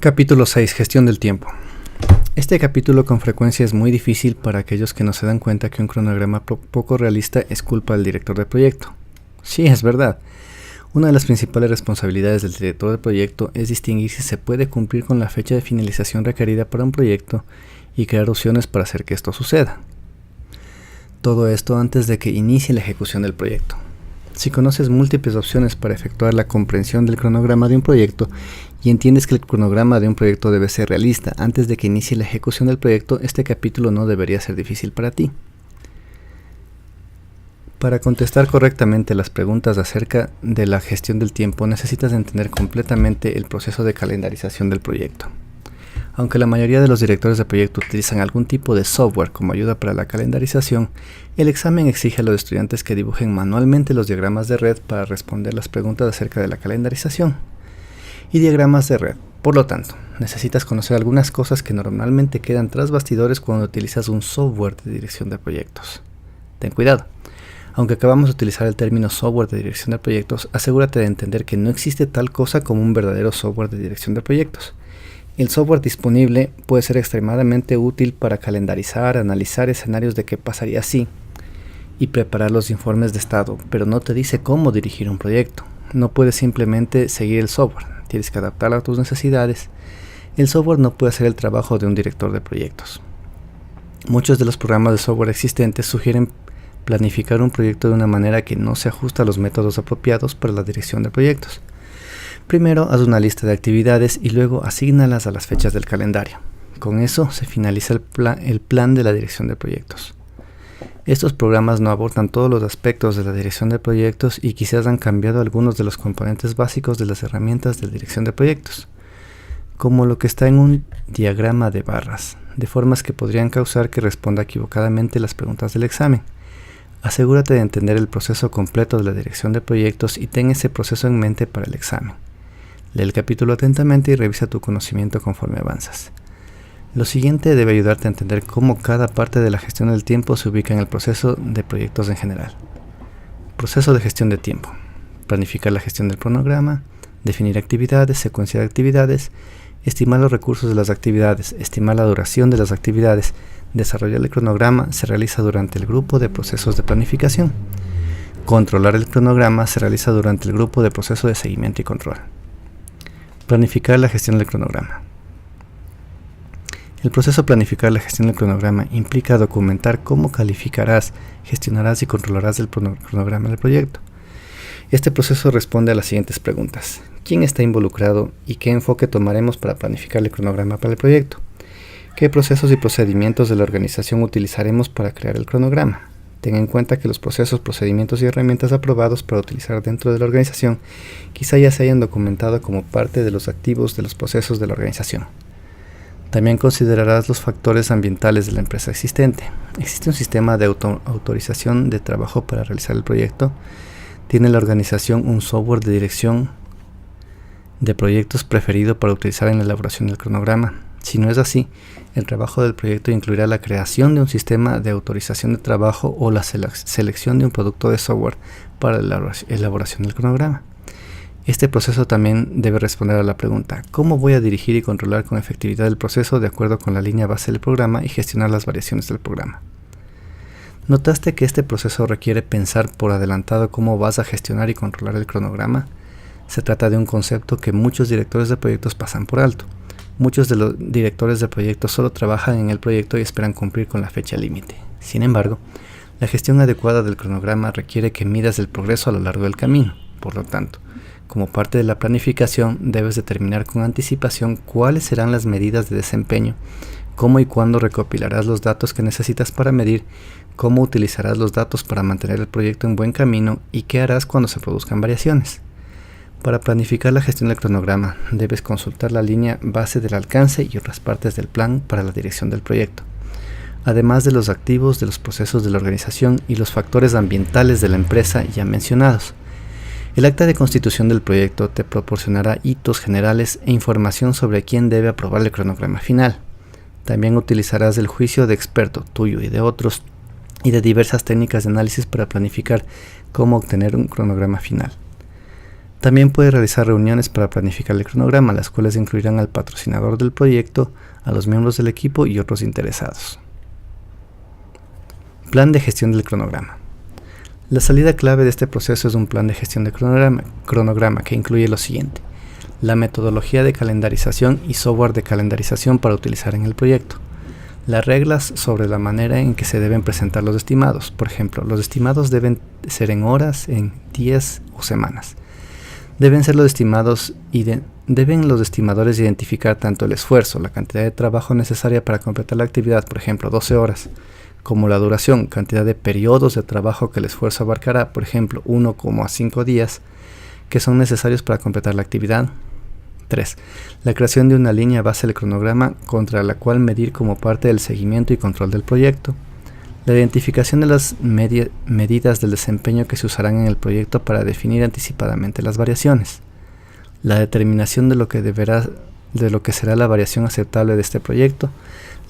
Capítulo 6. Gestión del tiempo. Este capítulo con frecuencia es muy difícil para aquellos que no se dan cuenta que un cronograma poco realista es culpa del director de proyecto. Sí, es verdad. Una de las principales responsabilidades del director de proyecto es distinguir si se puede cumplir con la fecha de finalización requerida para un proyecto y crear opciones para hacer que esto suceda. Todo esto antes de que inicie la ejecución del proyecto. Si conoces múltiples opciones para efectuar la comprensión del cronograma de un proyecto y entiendes que el cronograma de un proyecto debe ser realista antes de que inicie la ejecución del proyecto, este capítulo no debería ser difícil para ti. Para contestar correctamente las preguntas acerca de la gestión del tiempo, necesitas entender completamente el proceso de calendarización del proyecto. Aunque la mayoría de los directores de proyecto utilizan algún tipo de software como ayuda para la calendarización, el examen exige a los estudiantes que dibujen manualmente los diagramas de red para responder las preguntas acerca de la calendarización y diagramas de red. Por lo tanto, necesitas conocer algunas cosas que normalmente quedan tras bastidores cuando utilizas un software de dirección de proyectos. Ten cuidado. Aunque acabamos de utilizar el término software de dirección de proyectos, asegúrate de entender que no existe tal cosa como un verdadero software de dirección de proyectos. El software disponible puede ser extremadamente útil para calendarizar, analizar escenarios de qué pasaría si y preparar los informes de estado, pero no te dice cómo dirigir un proyecto. No puedes simplemente seguir el software, tienes que adaptarlo a tus necesidades. El software no puede hacer el trabajo de un director de proyectos. Muchos de los programas de software existentes sugieren planificar un proyecto de una manera que no se ajusta a los métodos apropiados para la dirección de proyectos. Primero, haz una lista de actividades y luego asígnalas a las fechas del calendario. Con eso se finaliza el plan de la dirección de proyectos. Estos programas no abordan todos los aspectos de la dirección de proyectos y quizás han cambiado algunos de los componentes básicos de las herramientas de dirección de proyectos, como lo que está en un diagrama de barras, de formas que podrían causar que responda equivocadamente las preguntas del examen. Asegúrate de entender el proceso completo de la dirección de proyectos y ten ese proceso en mente para el examen. Lee el capítulo atentamente y revisa tu conocimiento conforme avanzas. Lo siguiente debe ayudarte a entender cómo cada parte de la gestión del tiempo se ubica en el proceso de proyectos en general. Proceso de gestión de tiempo. Planificar la gestión del cronograma, definir actividades, secuencia de actividades, estimar los recursos de las actividades, estimar la duración de las actividades. Desarrollar el cronograma se realiza durante el grupo de procesos de planificación. Controlar el cronograma se realiza durante el grupo de proceso de seguimiento y control. Planificar la gestión del cronograma. El proceso de planificar la gestión del cronograma implica documentar cómo calificarás, gestionarás y controlarás el cronograma del proyecto. Este proceso responde a las siguientes preguntas. ¿Quién está involucrado y qué enfoque tomaremos para planificar el cronograma para el proyecto? ¿Qué procesos y procedimientos de la organización utilizaremos para crear el cronograma? Ten en cuenta que los procesos, procedimientos y herramientas aprobados para utilizar dentro de la organización quizá ya se hayan documentado como parte de los activos de los procesos de la organización. También considerarás los factores ambientales de la empresa existente. ¿Existe un sistema de autorización de trabajo para realizar el proyecto? ¿Tiene la organización un software de dirección de proyectos preferido para utilizar en la elaboración del cronograma? Si no es así, el trabajo del proyecto incluirá la creación de un sistema de autorización de trabajo o la selección de un producto de software para la elaboración del cronograma. Este proceso también debe responder a la pregunta: ¿cómo voy a dirigir y controlar con efectividad el proceso de acuerdo con la línea base del programa y gestionar las variaciones del programa? ¿Notaste que este proceso requiere pensar por adelantado cómo vas a gestionar y controlar el cronograma? Se trata de un concepto que muchos directores de proyectos pasan por alto. Muchos de los directores de proyectos solo trabajan en el proyecto y esperan cumplir con la fecha límite. Sin embargo, la gestión adecuada del cronograma requiere que midas el progreso a lo largo del camino. Por lo tanto, como parte de la planificación, debes determinar con anticipación cuáles serán las medidas de desempeño, cómo y cuándo recopilarás los datos que necesitas para medir, cómo utilizarás los datos para mantener el proyecto en buen camino y qué harás cuando se produzcan variaciones. Para planificar la gestión del cronograma, debes consultar la línea base del alcance y otras partes del plan para la dirección del proyecto, además de los activos de los procesos de la organización y los factores ambientales de la empresa ya mencionados. El acta de constitución del proyecto te proporcionará hitos generales e información sobre quién debe aprobar el cronograma final. También utilizarás el juicio de experto tuyo y de otros y de diversas técnicas de análisis para planificar cómo obtener un cronograma final. También puede realizar reuniones para planificar el cronograma, las cuales incluirán al patrocinador del proyecto, a los miembros del equipo y otros interesados. Plan de gestión del cronograma. La salida clave de este proceso es un plan de gestión de cronograma que incluye lo siguiente: la metodología de calendarización y software de calendarización para utilizar en el proyecto. Las reglas sobre la manera en que se deben presentar los estimados. Por ejemplo, los estimados deben ser en horas, en días o semanas. Deben los estimadores identificar tanto el esfuerzo, la cantidad de trabajo necesaria para completar la actividad, por ejemplo 12 horas, como la duración, cantidad de periodos de trabajo que el esfuerzo abarcará, por ejemplo 1,5 días, que son necesarios para completar la actividad. 3. La creación de una línea base del cronograma contra la cual medir como parte del seguimiento y control del proyecto. La identificación de las medidas del desempeño que se usarán en el proyecto para definir anticipadamente las variaciones. La determinación de lo que será la variación aceptable de este proyecto.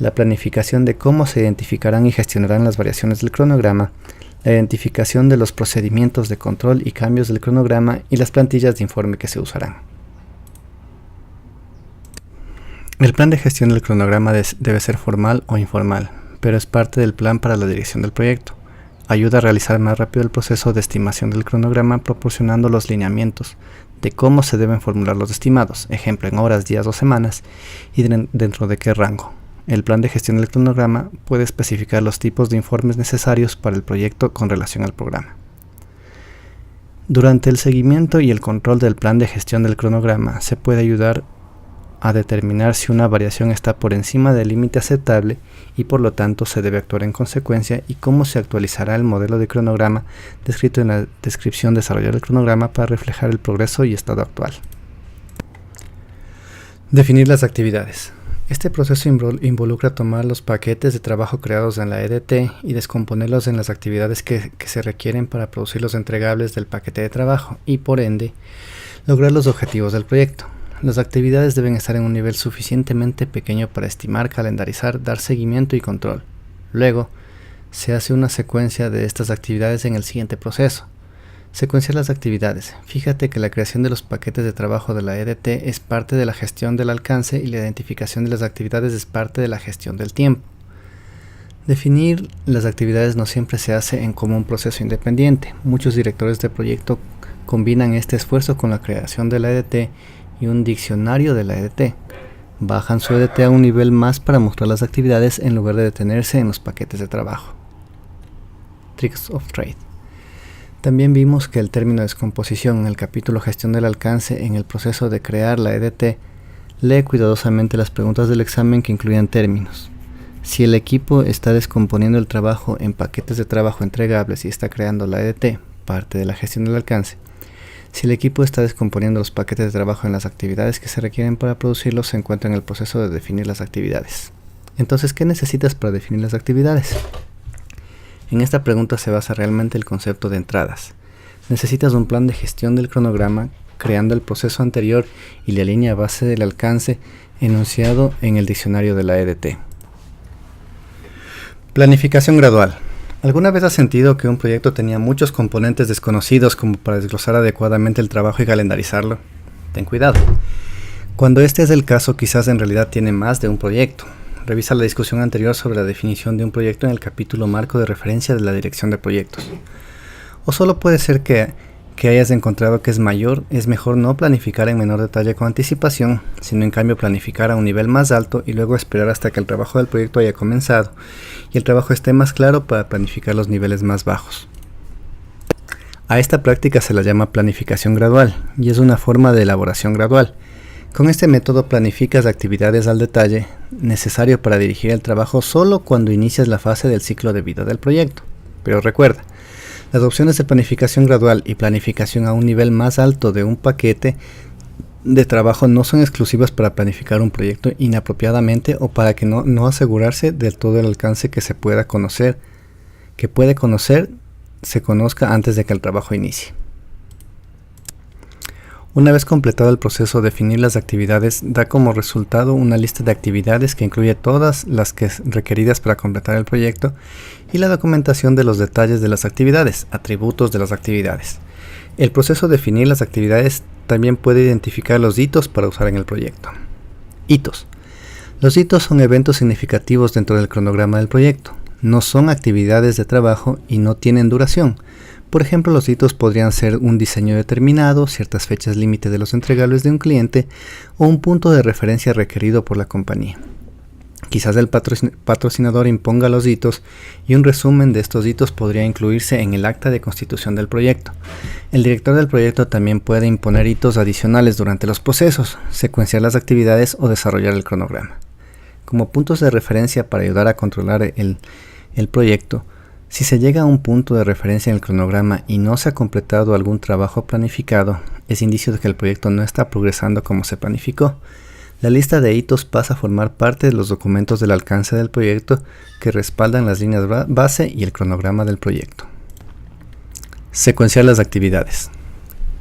La planificación de cómo se identificarán y gestionarán las variaciones del cronograma. La identificación de los procedimientos de control y cambios del cronograma y las plantillas de informe que se usarán. El plan de gestión del cronograma debe ser formal o informal, pero es parte del plan para la dirección del proyecto. Ayuda a realizar más rápido el proceso de estimación del cronograma, proporcionando los lineamientos de cómo se deben formular los estimados, ejemplo en horas, días o semanas, y dentro de qué rango. El plan de gestión del cronograma puede especificar los tipos de informes necesarios para el proyecto con relación al programa. Durante el seguimiento y el control del plan de gestión del cronograma, se puede ayudar a determinar si una variación está por encima del límite aceptable y por lo tanto se debe actuar en consecuencia, y cómo se actualizará el modelo de cronograma descrito en la descripción desarrollar el cronograma para reflejar el progreso y estado actual. Definir las actividades. Este proceso involucra tomar los paquetes de trabajo creados en la EDT y descomponerlos en las actividades que se requieren para producir los entregables del paquete de trabajo y, por ende, lograr los objetivos del proyecto. Las actividades deben estar en un nivel suficientemente pequeño para estimar, calendarizar, dar seguimiento y control. Luego, se hace una secuencia de estas actividades en el siguiente proceso. Secuenciar las actividades. Fíjate que la creación de los paquetes de trabajo de la EDT es parte de la gestión del alcance y la identificación de las actividades es parte de la gestión del tiempo. Definir las actividades no siempre se hace como un proceso independiente. Muchos directores de proyecto combinan este esfuerzo con la creación de la EDT y un diccionario de la EDT. Bajan su EDT a un nivel más para mostrar las actividades en lugar de detenerse en los paquetes de trabajo. Tricks of Trade. También vimos que el término descomposición en el capítulo gestión del alcance en el proceso de crear la EDT. Lee cuidadosamente las preguntas del examen que incluyan términos. Si el equipo está descomponiendo el trabajo en paquetes de trabajo entregables y está creando la EDT, parte de la gestión del alcance. Si el equipo está descomponiendo los paquetes de trabajo en las actividades que se requieren para producirlos, se encuentra en el proceso de definir las actividades. Entonces, ¿qué necesitas para definir las actividades? En esta pregunta se basa realmente el concepto de entradas. Necesitas un plan de gestión del cronograma, creando el proceso anterior y la línea base del alcance enunciado en el diccionario de la EDT. Planificación gradual. ¿Alguna vez has sentido que un proyecto tenía muchos componentes desconocidos como para desglosar adecuadamente el trabajo y calendarizarlo? Ten cuidado. Cuando este es el caso, quizás en realidad tiene más de un proyecto. Revisa la discusión anterior sobre la definición de un proyecto en el capítulo marco de referencia de la dirección de proyectos. O solo puede ser que hayas encontrado que es mejor no planificar en menor detalle con anticipación, sino en cambio planificar a un nivel más alto y luego esperar hasta que el trabajo del proyecto haya comenzado y el trabajo esté más claro para planificar los niveles más bajos. A esta práctica se la llama planificación gradual y es una forma de elaboración gradual. Con este método planificas actividades al detalle necesario para dirigir el trabajo solo cuando inicias la fase del ciclo de vida del proyecto. Pero recuerda, las opciones de planificación gradual y planificación a un nivel más alto de un paquete de trabajo no son exclusivas para planificar un proyecto inapropiadamente o para que no asegurarse del todo el alcance que se puede conocer se conozca antes de que el trabajo inicie. Una vez completado el proceso, definir las actividades da como resultado una lista de actividades que incluye todas las requeridas para completar el proyecto y la documentación de los detalles de las actividades, atributos de las actividades. El proceso de definir las actividades también puede identificar los hitos para usar en el proyecto. Hitos. Los hitos son eventos significativos dentro del cronograma del proyecto. No son actividades de trabajo y no tienen duración. Por ejemplo, los hitos podrían ser un diseño determinado, ciertas fechas límite de los entregables de un cliente o un punto de referencia requerido por la compañía. Quizás el patrocinador imponga los hitos y un resumen de estos hitos podría incluirse en el acta de constitución del proyecto. El director del proyecto también puede imponer hitos adicionales durante los procesos, secuenciar las actividades o desarrollar el cronograma. Como puntos de referencia para ayudar a controlar el proyecto, si se llega a un punto de referencia en el cronograma y no se ha completado algún trabajo planificado, es indicio de que el proyecto no está progresando como se planificó. La lista de hitos pasa a formar parte de los documentos del alcance del proyecto que respaldan las líneas base y el cronograma del proyecto. Secuenciar las actividades.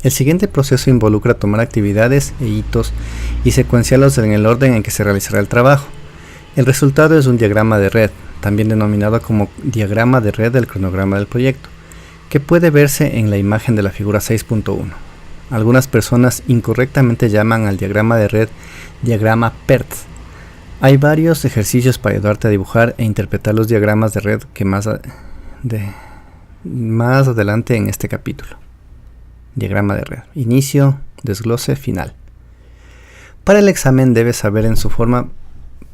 El siguiente proceso involucra tomar actividades e hitos y secuenciarlos en el orden en que se realizará el trabajo. El resultado es un diagrama de red, también denominado como diagrama de red del cronograma del proyecto, que puede verse en la imagen de la figura 6.1. Algunas personas incorrectamente llaman al diagrama de red diagrama PERT. Hay varios ejercicios para ayudarte a dibujar e interpretar los diagramas de red que más adelante en este capítulo. Diagrama de red. Inicio, desglose, final. Para el examen debes saber en su forma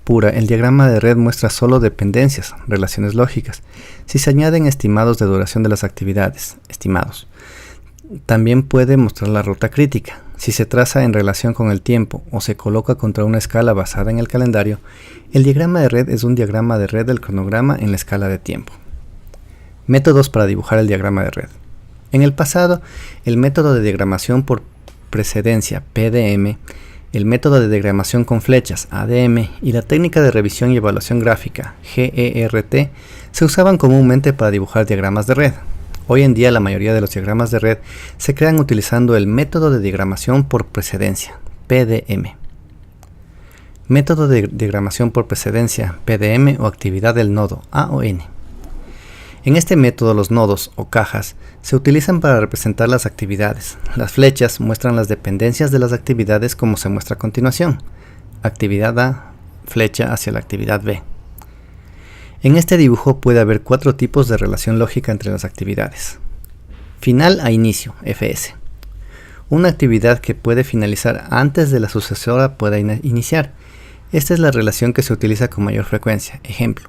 pura, el diagrama de red muestra solo dependencias, relaciones lógicas. Si se añaden estimados de duración de las actividades, estimados. También puede mostrar la ruta crítica. Si se traza en relación con el tiempo o se coloca contra una escala basada en el calendario, el diagrama de red es un diagrama de red del cronograma en la escala de tiempo. Métodos para dibujar el diagrama de red. En el pasado, el método de diagramación por precedencia, PDM, el método de diagramación con flechas, ADM, y la técnica de revisión y evaluación gráfica, GERT, se usaban comúnmente para dibujar diagramas de red. Hoy en día la mayoría de los diagramas de red se crean utilizando el método de diagramación por precedencia, PDM. Método de diagramación por precedencia, PDM, o actividad del nodo, A o N. En este método los nodos o cajas se utilizan para representar las actividades. Las flechas muestran las dependencias de las actividades como se muestra a continuación. Actividad A, flecha hacia la actividad B. En este dibujo puede haber 4 tipos de relación lógica entre las actividades. Final a inicio, FS. Una actividad que puede finalizar antes de la sucesora pueda iniciar. Esta es la relación que se utiliza con mayor frecuencia. Ejemplo,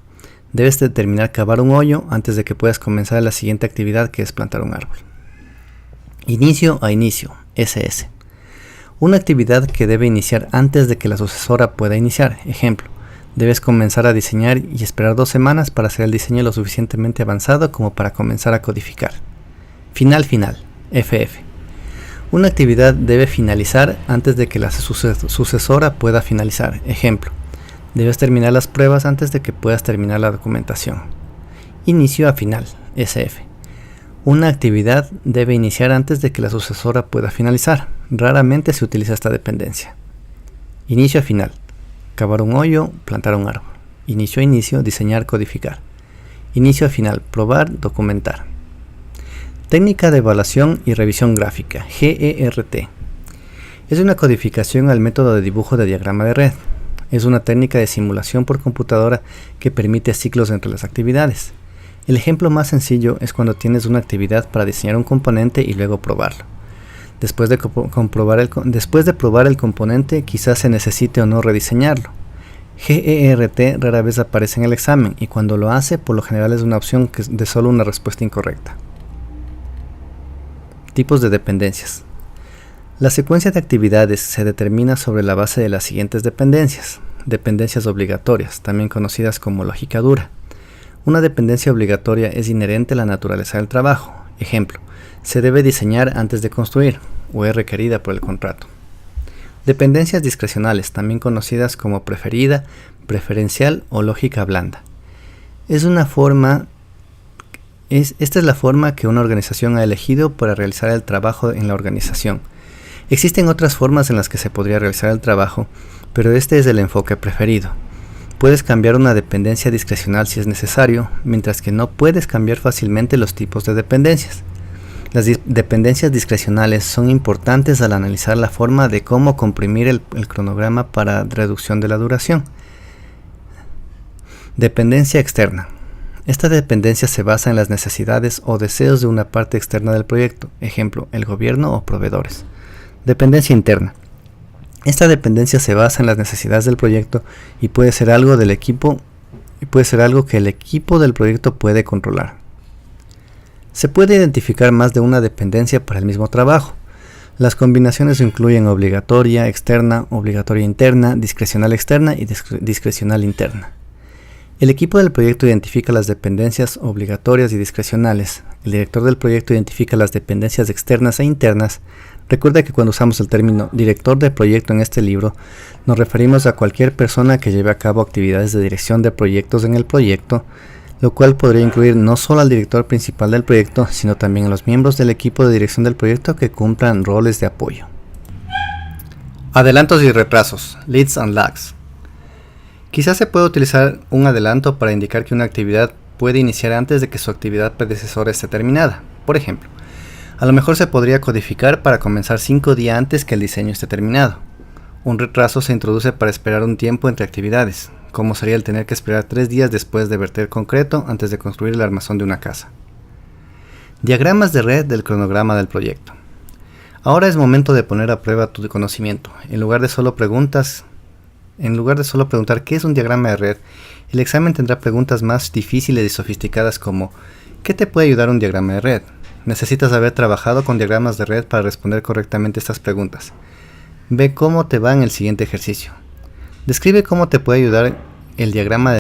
debes determinar cavar un hoyo antes de que puedas comenzar la siguiente actividad, que es plantar un árbol. Inicio a inicio, SS. Una actividad que debe iniciar antes de que la sucesora pueda iniciar. Ejemplo, debes comenzar a diseñar y esperar 2 semanas para hacer el diseño lo suficientemente avanzado como para comenzar a codificar. Final, FF. Una actividad debe finalizar antes de que la sucesora pueda finalizar. Ejemplo, debes terminar las pruebas antes de que puedas terminar la documentación. Inicio a final, SF. Una actividad debe iniciar antes de que la sucesora pueda finalizar. Raramente se utiliza esta dependencia. Inicio a final. Cavar un hoyo, plantar un árbol. Inicio a inicio, diseñar, codificar. Inicio a final, probar, documentar. Técnica de evaluación y revisión gráfica, GERT. Es una codificación al método de dibujo de diagrama de red. Es una técnica de simulación por computadora que permite ciclos entre las actividades. El ejemplo más sencillo es cuando tienes una actividad para diseñar un componente y luego probarlo. Después de probar el componente, quizás se necesite o no rediseñarlo. GERT rara vez aparece en el examen y cuando lo hace, por lo general es una opción de solo una respuesta incorrecta. Tipos de dependencias. La secuencia de actividades se determina sobre la base de las siguientes dependencias. Dependencias obligatorias, también conocidas como lógica dura. Una dependencia obligatoria es inherente a la naturaleza del trabajo. Ejemplo, se debe diseñar antes de construir, o es requerida por el contrato. Dependencias discrecionales, también conocidas como preferida, preferencial o lógica blanda. Esta es la forma que una organización ha elegido para realizar el trabajo en la organización. Existen otras formas en las que se podría realizar el trabajo, pero este es el enfoque preferido. Puedes cambiar una dependencia discrecional si es necesario, mientras que no puedes cambiar fácilmente los tipos de dependencias. Las dependencias discrecionales son importantes al analizar la forma de cómo comprimir el cronograma para reducción de la duración. Dependencia externa. Esta dependencia se basa en las necesidades o deseos de una parte externa del proyecto, ejemplo, el gobierno o proveedores. Dependencia interna. Esta dependencia se basa en las necesidades del proyecto y puede ser algo del equipo y puede ser algo que el equipo del proyecto puede controlar. Se puede identificar más de una dependencia para el mismo trabajo. Las combinaciones incluyen obligatoria externa, obligatoria interna, discrecional externa y discrecional interna. El equipo del proyecto identifica las dependencias obligatorias y discrecionales. El director del proyecto identifica las dependencias externas e internas. Recuerda que cuando usamos el término director de proyecto en este libro, nos referimos a cualquier persona que lleve a cabo actividades de dirección de proyectos en el proyecto, lo cual podría incluir no solo al director principal del proyecto, sino también a los miembros del equipo de dirección del proyecto que cumplan roles de apoyo. Adelantos y retrasos, leads and lags. Quizás se pueda utilizar un adelanto para indicar que una actividad puede iniciar antes de que su actividad predecesora esté terminada. Por ejemplo, a lo mejor se podría codificar para comenzar 5 días antes que el diseño esté terminado. Un retraso se introduce para esperar un tiempo entre actividades, como sería el tener que esperar 3 días después de verter concreto antes de construir el armazón de una casa. Diagramas de red del cronograma del proyecto. Ahora es momento de poner a prueba tu conocimiento. En lugar de solo preguntar qué es un diagrama de red, el examen tendrá preguntas más difíciles y sofisticadas como ¿qué te puede ayudar un diagrama de red? Necesitas haber trabajado con diagramas de red para responder correctamente estas preguntas. Ve cómo te va en el siguiente ejercicio. Describe cómo te puede ayudar el diagrama de